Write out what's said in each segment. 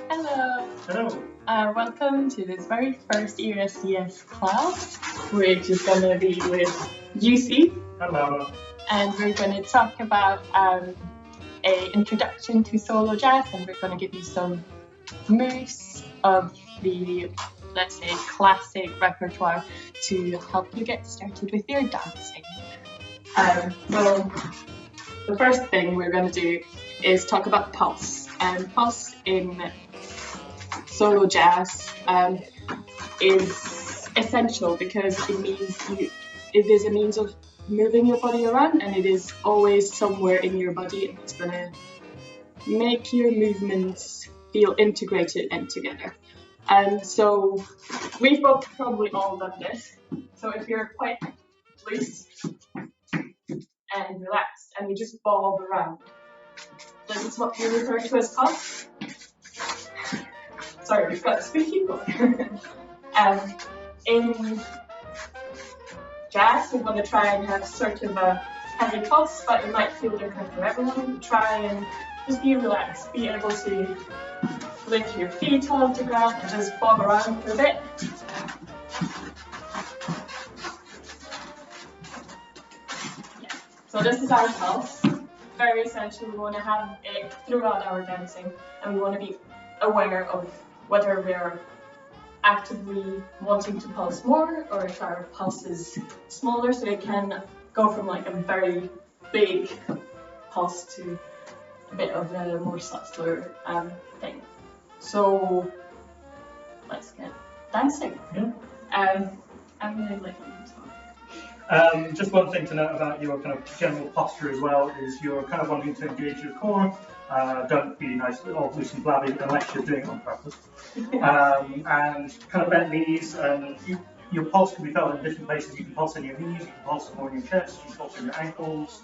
Hello. Hello. Welcome to this very first ESCS class, which is going to be with Jussi. Hello. And we're going to talk about an introduction to solo jazz, and we're going to give you some moves of the, let's say, classic repertoire to help you get started with your dancing. So the first thing we're going to do is talk about pulse. Pulse in solo jazz is essential because it is a means of moving your body around, and it is always somewhere in your body, and it's going to make your movements feel integrated and together. So we've both probably all done this. So if you're quite loose and relaxed and you just bob around, this is what we refer to as pulse. Sorry, we've got squeaky floor. In jazz, we want to try and have sort of a heavy pulse, but it might feel different for everyone. Try and just be relaxed, be able to lift your feet off the ground and just bob around for a bit. Yeah. So this is our pulse. Very essential. We want to have it throughout our dancing, and we want to be aware of whether we're actively wanting to pulse more or if our pulse is smaller, so it can go from like a very big pulse to a bit of a more subtler thing. So let's get dancing. Yeah. I'm going to let you talk. Just one thing to note about your kind of general posture as well is you're kind of wanting to engage your core. Don't be nice, all loose and flabby unless you're doing it on purpose. And kind of bent knees, and your pulse can be felt in different places. You can pulse in your knees, you can pulse more in your chest, you can pulse in your ankles.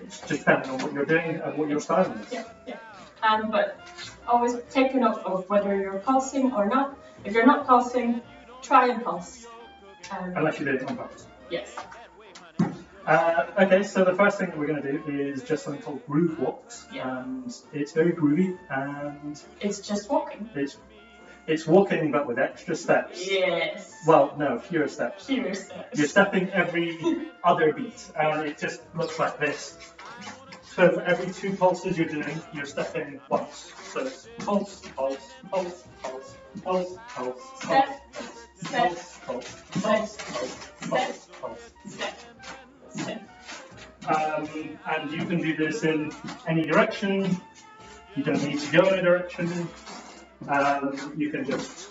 It's just depending on what you're doing and what your style is. Yeah. But always take a note of whether you're pulsing or not. If you're not pulsing, try and pulse. Unless you're doing it on purpose. Yes. Okay, so the first thing that we're going to do is just something called groove walks, and it's very groovy, and it's just walking. It's walking, but with extra steps. Yes. Well, no, fewer steps. Fewer steps. You're stepping every other beat, and it just looks like this. So for every 2 pulses you're doing, you're stepping once. So it's pulse, pulse, pulse, pulse, pulse, pulse, step, pulse, pulse, pulse, pulse, pulse, step. And you can do this in any direction. You don't need to go in a direction. You can just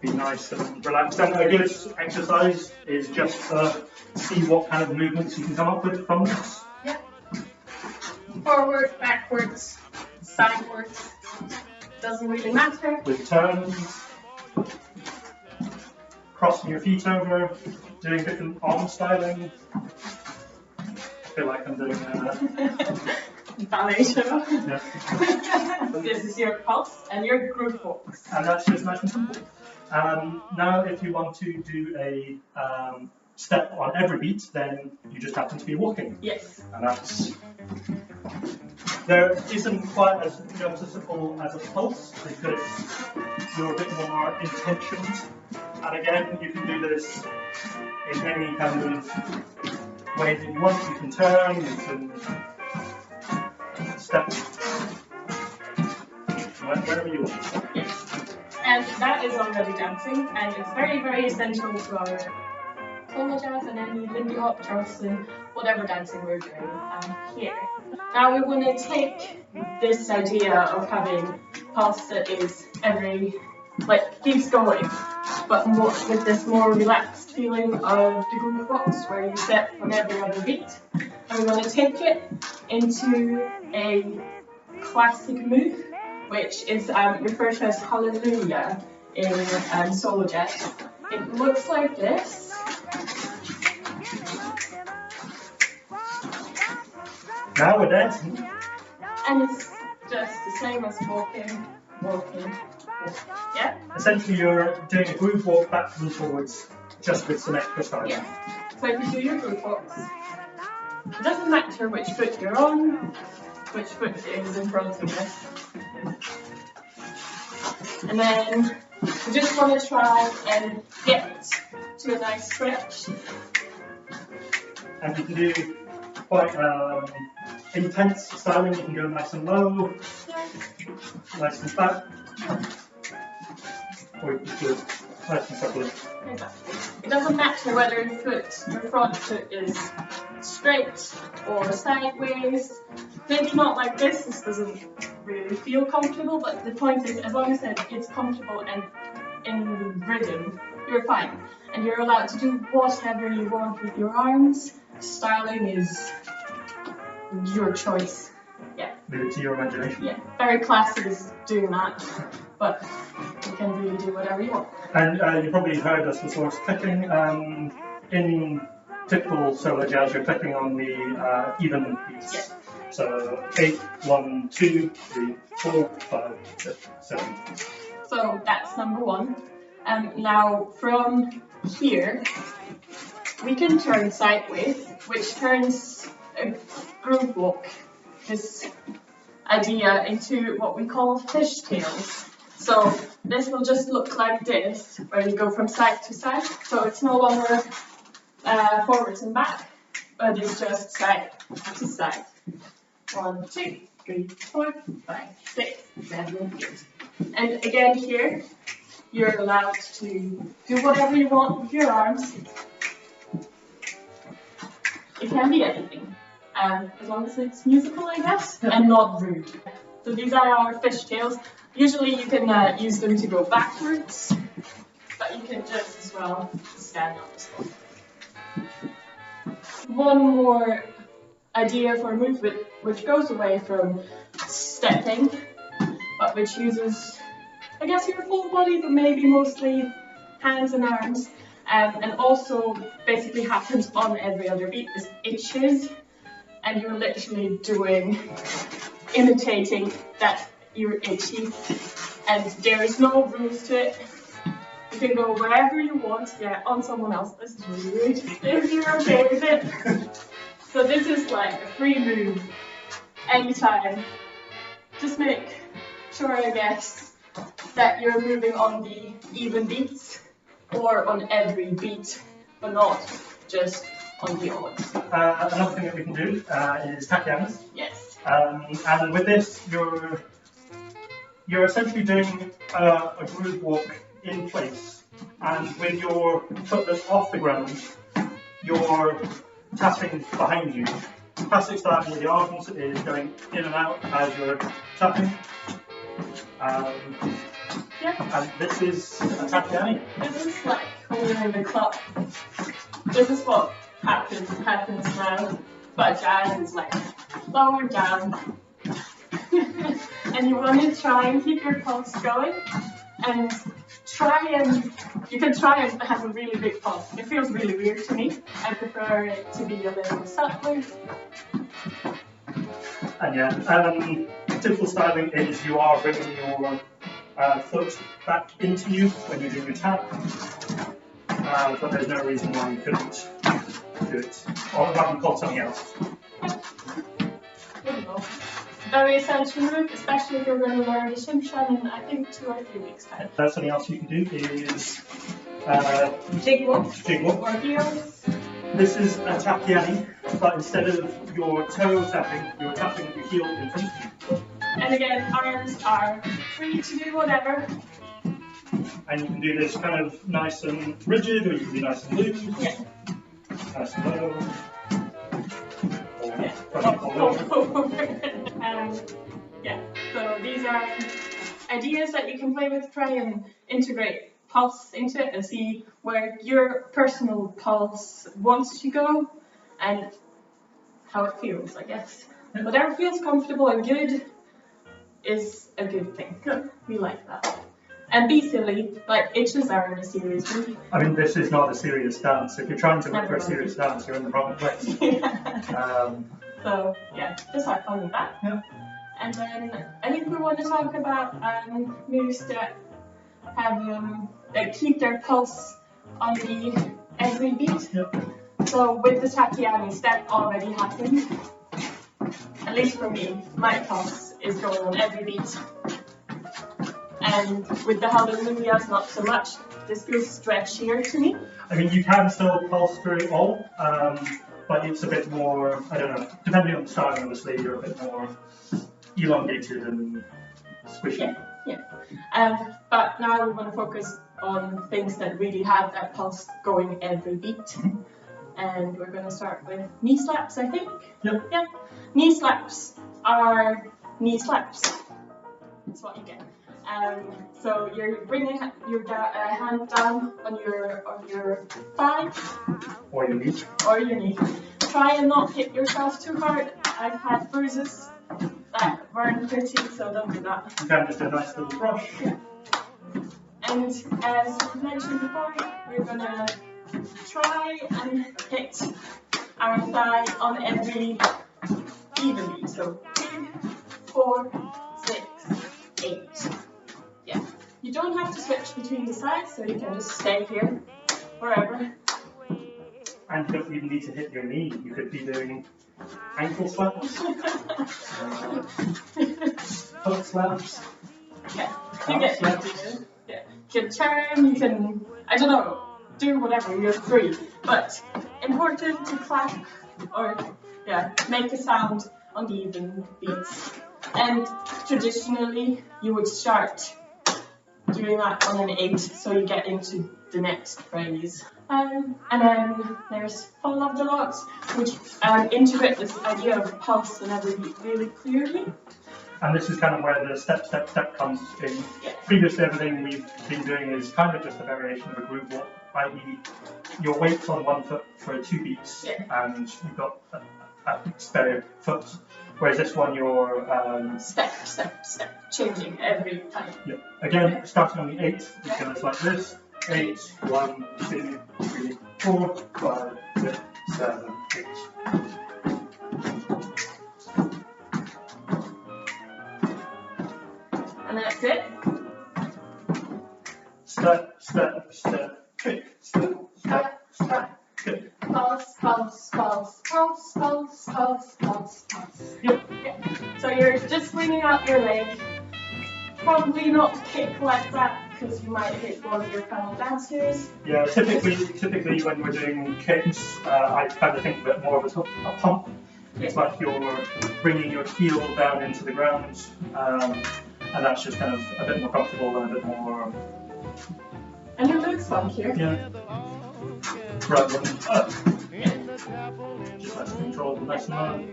be nice and relaxed. And a good exercise is just see what kind of movements you can come up with from this. Yeah. Forward, backwards, sidewards. Doesn't really matter. With turns, crossing your feet over, doing different arm styling. I feel like I'm doing ballet show. Yeah. This is your pulse and your groove walks. And that's just nice and simple. Now, if you want to do a step on every beat, then you just happen to be walking. Yes. And there isn't quite as noticeable as a pulse because you're a bit more intentioned. And again, you can do this in any kind of way that you want. You can turn, you can step wherever you want. Yes. And that is already dancing, and it's very, very essential to our solo jazz and any Lindy Hop, Charleston, whatever dancing we're doing here. Now we want to take this idea of having pulse that is keeps going, but more with this more relaxed feeling of the groove walks where you step on every other beat. And we want to take it into a classic move, which is referred to as Hallelujah in solo jazz. It looks like this. Now we're dancing. And it's just the same as walking. Yeah? Essentially, you're doing a groove walk backwards and forwards, just with some extra style. Yeah. So if you do your groove walks, it doesn't matter which foot you're on, which foot is in front of us. And then we just want to try and get to a nice stretch. And you can do quite intense styling. You can go nice and low, nice and flat, or you can do it nice and properly. Exactly. It doesn't matter whether your front foot is straight or sideways. Maybe not like this. This doesn't really feel comfortable, but the point is, as long as it's comfortable and in rhythm, you're fine. And you're allowed to do whatever you want with your arms. Styling is your choice. Yeah. Leave it to your imagination. Yeah. Very classes doing that, but you can really do whatever you want. And you probably heard us before clicking. In typical solo jazz, you're clicking on the even beats. Yeah. So 8, 1, 2, 3, 4, 5, 6, 7. So that's number one. Now from here, we can turn sideways, which turns a groove walk, this idea, into what we call fishtails. So this will just look like this, where you go from side to side. So it's no longer forwards and back, but it's just side to side. 1, 2, 3, 4, 5, 6, 7, 8. And again here, you're allowed to do whatever you want with your arms. It can be anything, as long as it's musical, I guess, and not rude. So these are our fishtails. Usually you can use them to go backwards, but you can just as well stand on the spot. One more idea for a movement which goes away from stepping, but which uses, I guess, your full body, but maybe mostly hands and arms, and also basically happens on every other beat, is itches, and you're literally imitating that you're itchy, and there is no rules to it. You can go wherever you want, yeah, on someone else. This is really rude, if you're okay with it. So this is like a free move, anytime. Just make sure, I guess, that you're moving on the even beats, or on every beat, but not just on the odds. Another thing that we can do is takianas. Yes. And with this, you're essentially doing a groove walk in place, and with your foot that's off the ground, you're tapping behind you. Classic style with the arms is going in and out as you're tapping. Yeah. And this is a takiani. This is like when you're in the club. This is what happens now. But jazz is like lower down. And you want to try and keep your pulse going. And you can try and have a really big pulse. It feels really weird to me. I prefer it to be a little subtler. And yeah, typical styling is you are bringing your foot back into you when you're doing your tap, but there's no reason why you couldn't do it, or rather called something else. Very essential move, especially if you're going to learn the shimshan in, I think, 2 or 3 weeks' time. Something else you can do is Jig walk. jig walk. Or heels. This is a takiani, but instead of your toe tapping, you're tapping your heel in front of you. And again, arms are free to do whatever. And you can do this kind of nice and rigid, or you can do nice and loose, Yeah. nice and low. Yeah, so these are ideas that you can play with. Try and integrate pulse into it and see where your personal pulse wants to go and how it feels, I guess. Whatever feels comfortable and good is a good thing. Good. We like that. And be silly, like itches are in a serious movie. I mean, this is not a serious dance. If you're trying to look for a serious dance, you're in the wrong place. So yeah, just have fun with that. Yeah. And then I think we want to talk about moves that have that keep their pulse on the every beat. Yep. So with the takianis, that already happened. And least for me, my pulse is going on every beat. And with the hallelujahs, not so much. This feels stretchier to me. I mean, you can still pulse through it all, but it's a bit more, I don't know, depending on the style, obviously, you're a bit more elongated and squishy. Yeah. But now we want to focus on things that really have that pulse going every beat. And we're going to start with knee slaps, I think. Yep. Yeah. Knee slaps are knee slaps. That's what you get. So you're bringing your hand down on your thigh Or your knee. or your knee. Try and not hit yourself too hard. I've had bruises that burn pretty, so don't do that. You can just do a nice little brush. Yeah. And as mentioned before, we're gonna try and hit our thigh on every even beat. So 2, 4, 6, 8. Yeah. You don't have to switch between the sides, so you can just stay here, wherever. And you don't even need to hit your knee. You could be doing ankle slaps, foot slaps, Yeah. You get the idea. Yeah. You can turn, you can, I don't know, do whatever, you're free. But important to clap or make a sound on the even beats. And traditionally you would start doing that on an 8, so you get into the next phrase. And then there's Fall of the Logs, which integrate this idea of pulse and every beat really clearly. And this is kind of where the step, step, step comes in. Yeah. Previously, everything we've been doing is kind of just a variation of a groove walk, i.e. your weight's on one foot for 2 beats, and you've got a spare foot. Whereas this one, you're step, step, step, changing every time. Yeah. Again, starting on the 8, it goes like this: 8, 1, 2, 3, 4, 5, 6, 7, 8. And that's it. Step, step, step, kick, step, step, step, kick. Pulse, pulse, pulse, pulse, pulse, pulse, pulse, pulse. Yep. So you're just swinging out your leg. Probably not kick like that because you might hit one of your fellow dancers. Yeah, typically when we're doing kicks, I kind of think of it more of a pump. It's like you're bringing your heel down into the ground, and that's just kind of a bit more comfortable and a bit more. And it looks fun here. Yeah. Rather than up. Just like control the nice and low.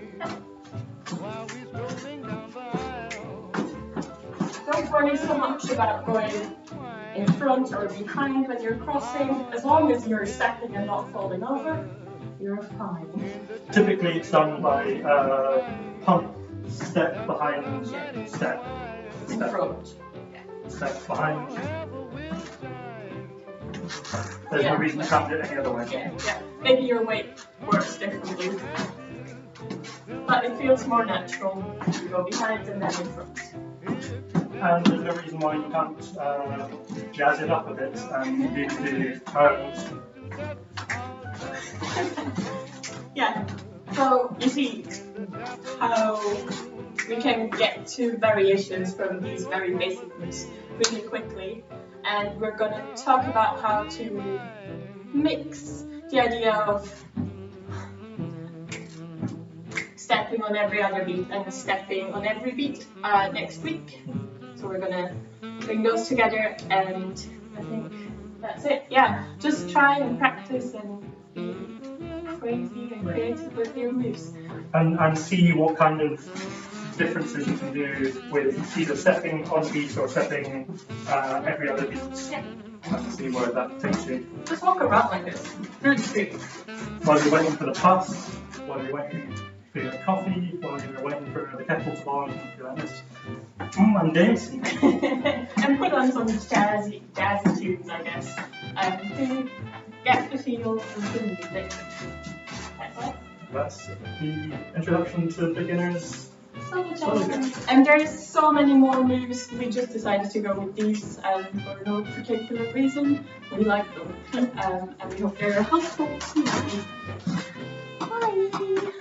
Don't worry so much about going in front or behind when you're crossing. As long as you're stepping and not falling over, you're fine. Typically it's done by pump, step, behind, step, In front. step, behind. There's no reason I can't do it any other way. Yeah. Maybe your weight works differently. But it feels more natural to go behind and then in front. And there's no reason why you can't jazz it up a bit and do the turns. Yeah. So you see how we can get to variations from these very basic moves really quickly. And we're going to talk about how to mix the idea of stepping on every other beat and stepping on every beat next week. So we're going to bring those together, and I think that's it. Yeah, just try and practice and be crazy and creative with your moves. And see what kind of differences you can do with either stepping on beat or stepping every other beat. Yeah. And see where that takes you. Just walk around like this. Really sweet. While you're waiting for the bus, while you're waiting for your coffee, while you're waiting for the kettle to boil, you're like this. I'm dancing. And put on some jazzy tunes, I guess, to get the feel of the music. That's it. That's the introduction to beginners. So much awesome. And there's so many more moves. We just decided to go with these for no particular reason. We like them. And we hope they're helpful to you. Bye!